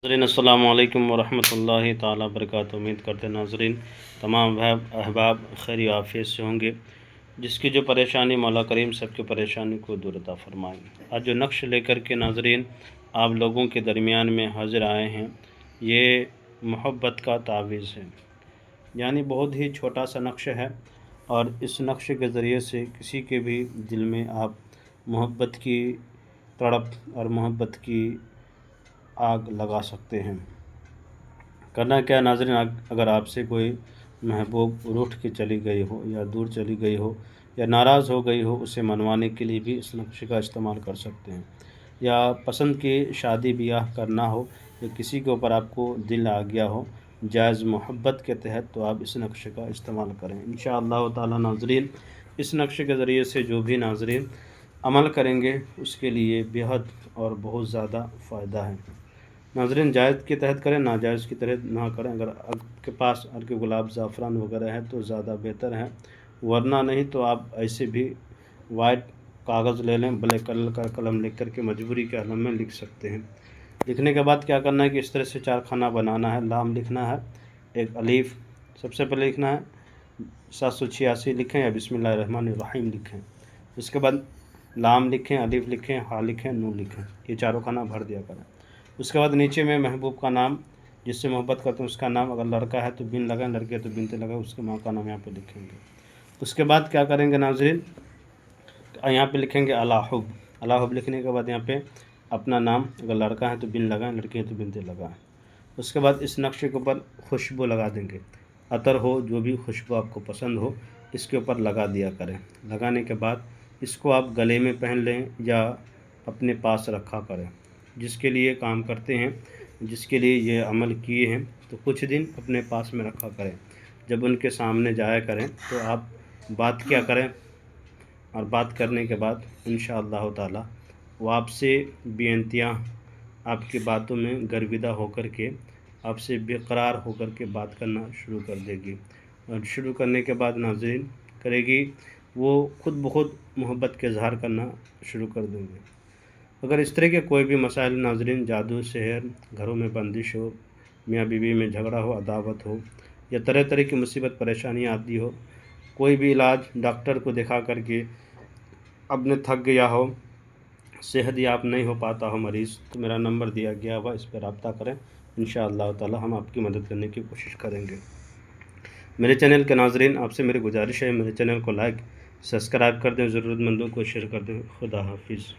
ناظرین السلام علیکم ورحمۃ اللہ تعالی وبرکاتہ۔ امید کرتے ہیں ناظرین تمام احباب خیر و عافیت سے ہوں گے۔ جس کی جو پریشانی مولا کریم سب کی پریشانی کو دور عطا فرمائیں۔ آج جو نقش لے کر کے ناظرین آپ لوگوں کے درمیان میں حاضر آئے ہیں، یہ محبت کا تعویذ ہے، یعنی بہت ہی چھوٹا سا نقش ہے، اور اس نقش کے ذریعے سے کسی کے بھی دل میں آپ محبت کی تڑپ اور محبت کی آگ لگا سکتے ہیں۔ کرنا کیا ناظرین، اگر آپ سے کوئی محبوب روٹھ کے چلی گئی ہو یا دور چلی گئی ہو یا ناراض ہو گئی ہو، اسے منوانے کے لیے بھی اس نقش کا استعمال کر سکتے ہیں۔ یا پسند کی شادی بیاہ کرنا ہو یا کسی کے اوپر آپ کو دل آ گیا ہو جائز محبت کے تحت، تو آپ اس نقش کا استعمال کریں انشاءاللہ تعالی۔ ناظرین اس نقش کے ذریعے سے جو بھی ناظرین عمل کریں گے اس کے لیے بےحد اور بہت زیادہ فائدہ ہے۔ ناظرین جائز کے تحت کریں، ناجائز کی تحت نہ کریں۔ اگر آپ کے پاس عرق گلاب زعفران وغیرہ ہے تو زیادہ بہتر ہے، ورنہ نہیں تو آپ ایسے بھی وائٹ کاغذ لے لیں، بلیک کلر کا قلم لکھ کر کے مجبوری کے عالم میں لکھ سکتے ہیں۔ لکھنے کے بعد کیا کرنا ہے کہ اس طرح سے 4 خانہ بنانا ہے۔ لام لکھنا ہے، ایک الف سب سے پہلے لکھنا ہے، 786 لکھیں یا بسم اللہ الرحمن الرحیم لکھیں۔ اس کے بعد لام لکھیں، الف لکھیں، ہا لکھیں، نون لکھیں، یہ 4 خانہ بھر دیا کریں۔ اس کے بعد نیچے میں محبوب کا نام، جس سے محبت کرتے ہیں اس کا نام، اگر لڑکا ہے تو بن لگائیں، لڑکی ہے تو بنت لگائیں، اس کے ماں کا نام یہاں پہ لکھیں گے۔ اس کے بعد کیا کریں گے ناظرین، یہاں پہ لکھیں گے الحب۔ الحب لکھنے کے بعد یہاں پہ اپنا نام، اگر لڑکا ہے تو بن لگائیں، لڑکی ہے تو بنت لگائیں۔ اس کے بعد اس نقشے کے اوپر خوشبو لگا دیں گے، عطر ہو، جو بھی خوشبو آپ کو پسند ہو اس کے اوپر لگا دیا کریں۔ لگانے کے بعد اس کو آپ گلے میں پہن لیں یا اپنے پاس رکھا کریں۔ جس کے لیے کام کرتے ہیں، جس کے لیے یہ عمل کیے ہیں، تو کچھ دن اپنے پاس میں رکھا کریں۔ جب ان کے سامنے جایا کریں تو آپ بات کیا کریں، اور بات کرنے کے بعد انشاءاللہ تعالی وہ آپ سے بے انتہا آپ کی باتوں میں گرویدہ ہو کر کے آپ سے بے قرار ہو کر کے بات کرنا شروع کر دے گی، اور شروع کرنے کے بعد ناظرین کرے گی وہ خود بخود محبت کے اظہار کرنا شروع کر دیں گے۔ اگر اس طرح کے کوئی بھی مسائل ناظرین، جادو سحر، گھروں میں بندش ہو، میاں بیوی میں جھگڑا ہو، عداوت ہو، یا طرح طرح کی مصیبت پریشانیاں آتی ہو، کوئی بھی علاج ڈاکٹر کو دکھا کر کے اب نے تھک گیا ہو، صحت یاب نہیں ہو پاتا ہو مریض، تو میرا نمبر دیا گیا ہوا، اس پہ رابطہ کریں، انشاءاللہ تعالی ہم آپ کی مدد کرنے کی کوشش کریں گے۔ میرے چینل کے ناظرین آپ سے میری گزارش ہے، میرے چینل کو لائک سبسکرائب کر دیں، ضرورت مندوں کو شیئر کر دیں۔ خدا حافظ۔